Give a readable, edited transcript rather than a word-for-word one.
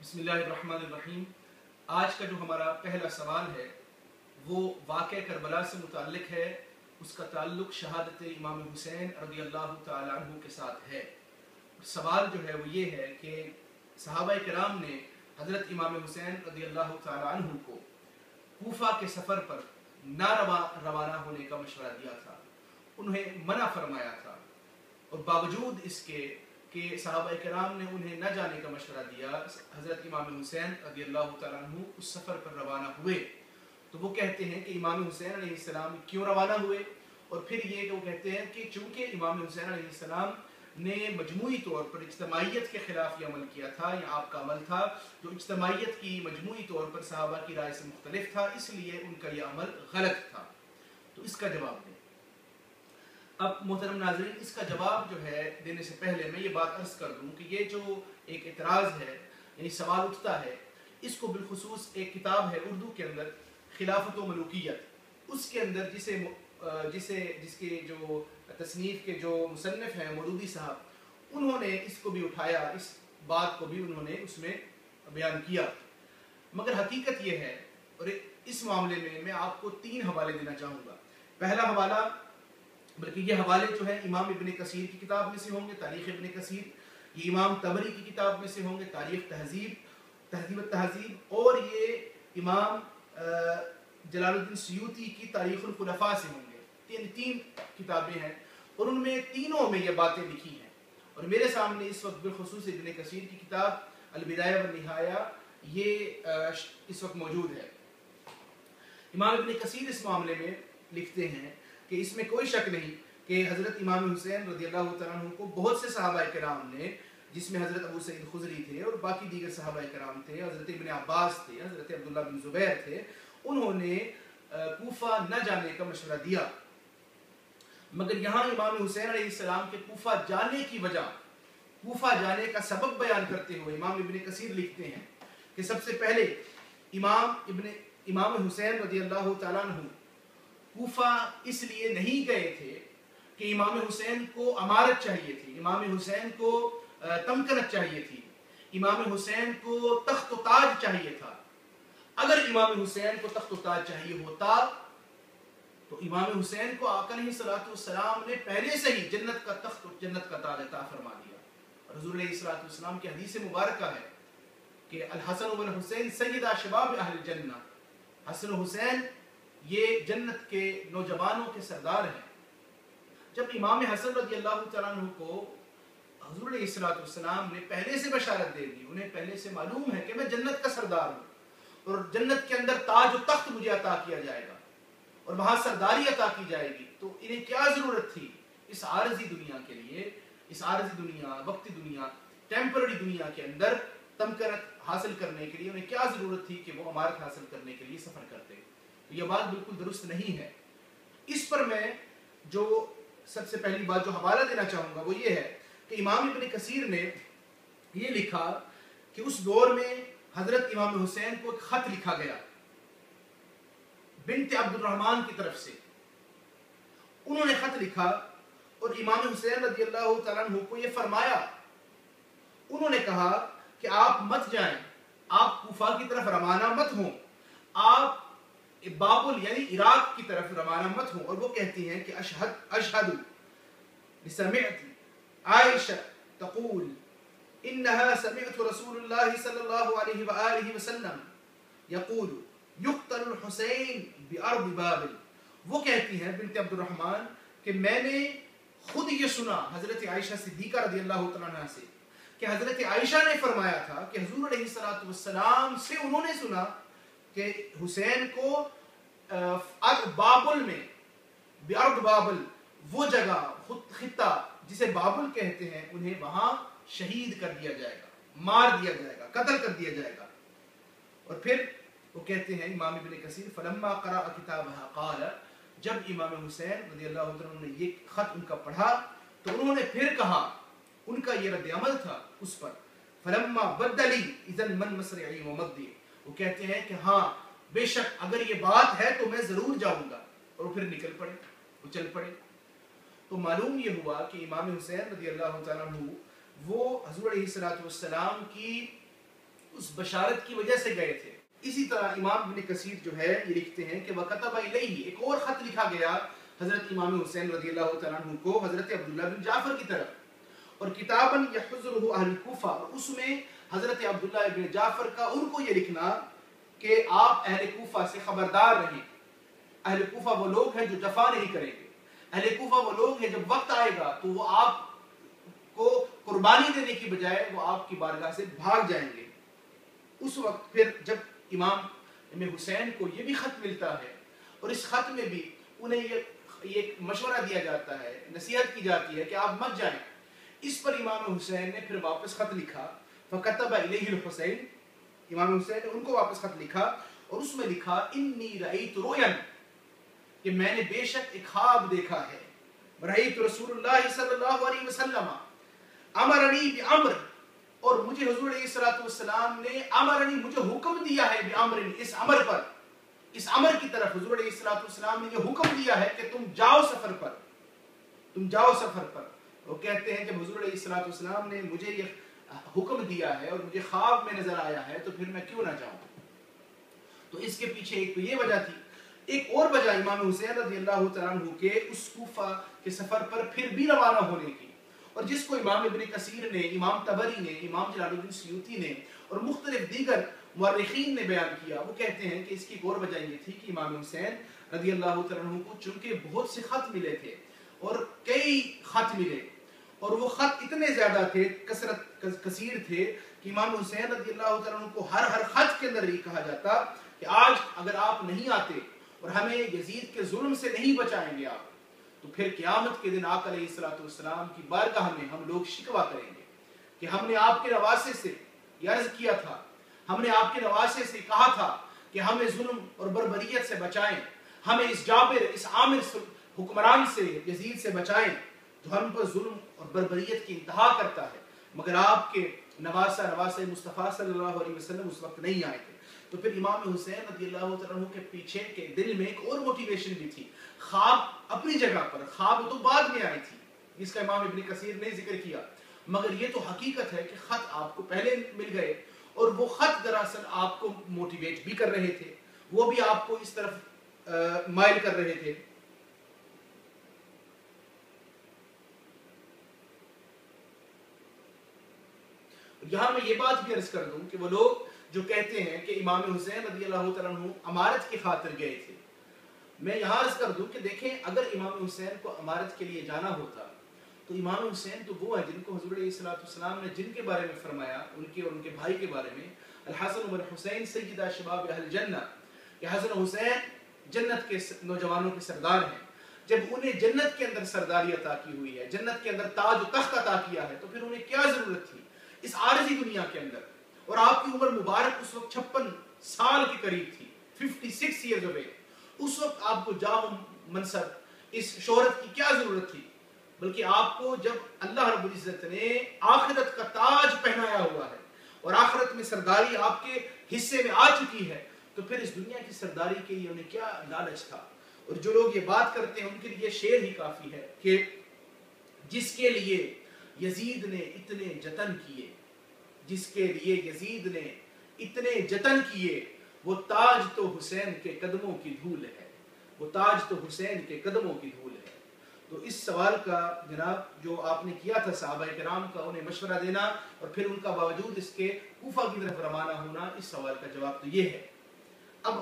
بسم اللہ الرحمن الرحیم۔ آج کا جو ہمارا پہلا سوال ہے وہ واقعہ کربلا سے متعلق ہے۔ اس کا تعلق شہادت امام حسین رضی اللہ تعالیٰ عنہ کے ساتھ ہے۔ سوال جو ہے وہ یہ ہے کہ صحابہ کرام نے حضرت امام حسین رضی اللہ تعالیٰ عنہ کو کوفہ کے سفر پر نہ روانہ ہونے کا مشورہ دیا تھا، انہیں منع فرمایا تھا، اور باوجود اس کے کہ صحابہ کرام نے انہیں نہ جانے کا مشورہ دیا، حضرت امام حسین رضی اللہ تعالیٰ عنہ اس سفر پر روانہ ہوئے۔ تو وہ کہتے ہیں کہ امام حسین علیہ السلام کیوں روانہ ہوئے، اور پھر یہ کہ وہ کہتے ہیں کہ چونکہ امام حسین علیہ السلام نے مجموعی طور پر اجتماعیت کے خلاف یہ عمل کیا تھا، یا آپ کا عمل تھا جو اجتماعیت کی مجموعی طور پر صحابہ کی رائے سے مختلف تھا، اس لیے ان کا یہ عمل غلط تھا۔ تو اس کا جواب دیں۔ اب محترم ناظرین، اس کا جواب جو ہے دینے سے پہلے میں یہ بات عرض کر دوں کہ یہ جو ایک اعتراض ہے، یعنی سوال اٹھتا ہے، اس کو بالخصوص ایک کتاب ہے اردو کے اندر خلافت و ملوکیت، اس کے اندر جس کے جو تصنیف کے جو مصنف ہیں مودودی صاحب، انہوں نے اس کو بھی اٹھایا، اس بات کو بھی انہوں نے اس میں بیان کیا۔ مگر حقیقت یہ ہے، اور اس معاملے میں آپ کو 3 حوالے دینا چاہوں گا۔ پہلا حوالہ، بلکہ یہ حوالے جو ہے امام ابن کثیر کی کتاب میں سے ہوں گے، تاریخ ابن کثیر، یہ امام طبری کی کتاب میں سے ہوں گے، تاریخ تہذیب التہذیب، اور یہ امام جلال الدین سیوطی کی تاریخ الخلفاء سے ہوں گے۔ 3 کتابیں ہیں، اور ان میں تینوں میں یہ باتیں لکھی ہیں، اور میرے سامنے اس وقت بالخصوص ابن کثیر کی کتاب البدایہ والنہایہ یہ اس وقت موجود ہے۔ امام ابن کثیر اس معاملے میں لکھتے ہیں کہ اس میں کوئی شک نہیں کہ حضرت امام حسین رضی اللہ تعالیٰ عنہ کو بہت سے صحابہ کرام نے، جس میں حضرت ابو سعید خدری تھے اور باقی دیگر صحابہ کرام تھے، حضرت ابن عباس تھے، حضرت عبداللہ بن زبیر تھے، انہوں نے کوفہ نہ جانے کا مشورہ دیا۔ مگر یہاں امام حسین علیہ السلام کے کوفہ جانے کی وجہ، کوفہ جانے کا سبب بیان کرتے ہوئے امام ابن کثیر لکھتے ہیں کہ سب سے پہلے امام حسین رضی اللہ تعالیٰ عنہ کوفہ اس لیے نہیں گئے تھے کہ امام حسین کو امارت چاہیے تھی، امام حسین کو تمکنت چاہیے تھی، امام حسین کو تخت و تاج چاہیے تھا۔ اگر امام حسین کو تخت و تاج چاہیے ہوتا تو امام حسین کو آقا علیہ الصلوۃ والسلام نے پہلے سے ہی جنت کا تخت اور جنت کا تاج عطا فرما دیا۔ حضور علیہ الصلوۃ والسلام کی حدیث مبارکہ ہے کہ الحسن والحسین سیدا شباب اہل الجنہ، حسن و حسین یہ جنت کے نوجوانوں کے سردار ہیں۔ جب امام حسن رضی اللہ تعالیٰ عنہ کو حضور علیہ الصلوۃ والسلام نے پہلے سے بشارت دے دی، انہیں پہلے سے معلوم ہے کہ میں جنت کا سردار ہوں اور جنت کے اندر تاج و تخت مجھے عطا کیا جائے گا اور وہاں سرداری عطا کی جائے گی، تو انہیں کیا ضرورت تھی اس عارضی دنیا کے لیے، اس عارضی دنیا، وقتی دنیا، ٹیمپرری دنیا کے اندر تمکنت حاصل کرنے کے لیے انہیں کیا ضرورت تھی کہ وہ امارت حاصل کرنے کے لیے سفر کرتے؟ یہ بات بالکل درست نہیں ہے۔ اس پر میں جو سب سے پہلی بات جو حوالہ دینا چاہوں گا وہ یہ ہے کہ امام ابن کثیر نے یہ لکھا کہ اس دور میں حضرت امام حسین کو ایک خط لکھا گیا بنت عبد الرحمن کی طرف سے۔ انہوں نے خط لکھا اور امام حسین رضی اللہ تعالیٰ عنہ کو یہ فرمایا، انہوں نے کہا کہ آپ مت جائیں، آپ کوفہ کی طرف روانہ مت ہوں، آپ بابل یعنی عراق کی طرف روانہ مت ہوں۔ اور وہ کہتی ہیں کہ اشہد سمعت عائشہ تقول انہا سمعت رسول اللہ صلی اللہ علیہ وآلہ وسلم یقول یقتل الحسین بارض بابل۔ وہ کہتی ہیں بنت عبد الرحمن کہ میں نے خود یہ سنا حضرت عائشہ صدیقہ رضی اللہ تعالیٰ عنہ سے کہ حضرت عائشہ نے فرمایا تھا کہ حضور علیہ الصلوۃ والسلام سے انہوں نے سنا کہ حسین کو بابل میں، بارض بابل، وہ جگہ خطہ جسے بابل کہتے ہیں، انہیں وہاں شہید کر دیا جائے گا، مار دیا جائے گا، قتل کر دیا جائے گا۔ اور پھر وہ کہتے ہیں امام ابن کثیر فلما قرأ کتابها قال، جب امام حسین رضی اللہ عنہ نے یہ خط ان کا پڑھا تو انہوں نے پھر کہا، ان کا یہ رد عمل تھا اس پر، فلما بدلی اذن من مسرعی ومضی، وہ کہتے ہیں کہ ہاں بے شک اگر یہ بات ہے تو میں ضرور جاؤں گا، اور پھر نکل پڑے، وہ چل پڑے۔ تو معلوم یہ ہوا کہ امام حسین رضی اللہ تعالیٰ عنہ وہ حضور علیہ الصلوۃ والسلام کی اس بشارت کی وجہ سے گئے تھے۔ اسی طرح امام ابن کثیر جو ہے یہ لکھتے ہیں کہ وَكَتَبَ إِلَيْهِ، ایک اور خط لکھا گیا حضرت امام حسین رضی اللہ تعالیٰ عنہ کو حضرت عبداللہ بن جعفر کی طرف، اور کتاباً يَحُزُّرُهُ أَهْلُ الْكُوفَہ، اور اس میں حضرت عبداللہ بن جعفر کا ان کو یہ لکھنا کہ آپ اہل کوفہ سے خبردار رہیں۔ اہل کوفہ وہ لوگ ہیں جو جفا نہیں کریں گے، اہل کوفہ وہ لوگ ہیں جب وقت آئے گا تو وہ آپ کو قربانی دینے کی بجائے وہ آپ کی بارگاہ سے بھاگ جائیں گے۔ اس وقت پھر جب امام حسین کو یہ بھی خط ملتا ہے اور اس خط میں بھی انہیں یہ ایک مشورہ دیا جاتا ہے، نصیحت کی جاتی ہے کہ آپ مت جائیں، اس پر امام حسین نے پھر واپس خط لکھا فَكَتَبَ إِلَيْهِ الْحُسَيْنِ، امام حسین نے ان کو واپس خط لکھا اور اس میں لکھا إِنِّي رَأَيْتُ رُؤْيًا، کہ میں نے بے شک ایک خواب دیکھا ہے، رَأَيْتُ رسول اللہ صلی اللہ علیہ وسلم امرنی بِعَمْرٍ، اور مجھے حضور علیہ السلام نے امرنی، مجھے حکم دیا ہے بِعَمْرٍ، اس امر پر، اس امر کی طرف حضور علیہ السلام نے یہ حکم دیا ہے کہ تم جاؤ سفر پر، تم جاؤ سفر پر۔ وہ کہتے ہیں جب حضور علیہ السلام نے مجھے یہ حکم دیا ہے اور مجھے خواب میں نظر آیا ہے تو پھر میں کیوں نہ جاؤں۔ تو اس کے پیچھے ایک تو یہ وجہ تھی، ایک اور وجہ امام حسین رضی اللہ تعالیٰ عنہ کے اس کوفہ کے سفر پر پھر بھی روانہ ہونے کی، اور جس کو امام ابن کثیر نے، امام طبری نے، امام جلال الدین سیوطی نے اور مختلف دیگر مورخین نے بیان کیا۔ وہ کہتے ہیں کہ اس کی ایک اور وجہ یہ تھی کہ امام حسین رضی اللہ تعالیٰ عنہ کو چونکہ بہت سے خط ملے تھے اور کئی خط ملے، اور وہ خط اتنے زیادہ تھے، کثیر تھے، کہ امام حسین رضی اللہ تعالیٰ عنہ کو ہر خط کے اندر یہ کہا جاتا کہ آج اگر آپ نہیں آتے اور ہمیں یزید کے ظلم سے نہیں بچائیں گے آپ، تو پھر قیامت کے دن آقا علیہ السلام کی بارگاہ میں ہم لوگ شکوہ کریں گے کہ ہم نے آپ کے نواسے سے یہ عرض کیا تھا، ہم نے آپ کے نواسے سے کہا تھا کہ ہمیں ظلم اور بربریت سے بچائیں، ہمیں اس جابر، اس عامر حکمران سے، یزید سے بچائیں جو ہم پر ظلم اور بربریت کی انتہا کرتا ہے، مگر آپ کے نواسہ مصطفیٰ صلی اللہ علیہ وسلم اس وقت نہیں آئے تھے۔ تو پھر امام حسین رضی اللہ تعالیٰ عنہ کے پیچھے کے دل میں ایک اور موٹیویشن بھی تھی۔ خواب اپنی جگہ پر، خواب تو بعد میں آئی تھی جس کا امام ابن کثیر نے ذکر کیا، مگر یہ تو حقیقت ہے کہ خط آپ کو پہلے مل گئے، اور وہ خط دراصل آپ کو موٹیویٹ بھی کر رہے تھے، وہ بھی آپ کو اس طرف مائل کر رہے تھے۔ یہاں میں یہ بات بھی عرض کر دوں کہ وہ لوگ جو کہتے ہیں کہ امام حسین رضی اللہ تعالیٰ عنہ امارت کی خاطر گئے تھے، میں یہاں عرض کر دوں کہ دیکھیں اگر امام حسین کو امارت کے لیے جانا ہوتا تو امام حسین تو وہ ہیں جن کو حضور علیہ السلام نے جن کے بارے میں فرمایا، ان کے اور ان کے بھائی کے بارے میں، الحسن والحسین سیدہ شباب اہل جنہ، کہ حسن و حسین جنت کے نوجوانوں کے سردار ہیں۔ جب انہیں جنت کے اندر سرداری عطا کی ہوئی ہے، جنت کے اندر تاج و تخت عطا کیا ہے، تو پھر انہیں کیا ضرورت تھی اس عارضی دنیا کے اندر؟ اور آپ کی عمر مبارک اس وقت 56 سال کے قریب تھی، 56 ایئرز آف ایج۔ اس وقت آپ کو جاہ منصب، اس شہرت کی کیا ضرورت تھی؟ بلکہ آپ کو جب اللہ رب العزت نے آخرت کا تاج پہنایا ہوا ہے اور آخرت میں سرداری آپ کے حصے میں آ چکی ہے، تو پھر اس دنیا کی سرداری کے لیے انہیں کیا لالچ تھا؟ اور جو لوگ یہ بات کرتے ہیں ان کے لیے شعر ہی کافی ہے کہ جس کے لیے یزید نے اتنے جتن کیے، جس کے لیے یزید نے اتنے جتن کیے، وہ تاج تو حسین کے قدموں کی دھول ہے، وہ تاج تو حسین کے قدموں کی دھول ہے۔ تو اس سوال کا جناب جو آپ نے کیا تھا صحابہ کرام کا انہیں مشورہ دینا اور پھر ان کا باوجود اس کے کوفہ کی طرف روانہ ہونا، اس سوال کا جواب تو یہ ہے۔ اب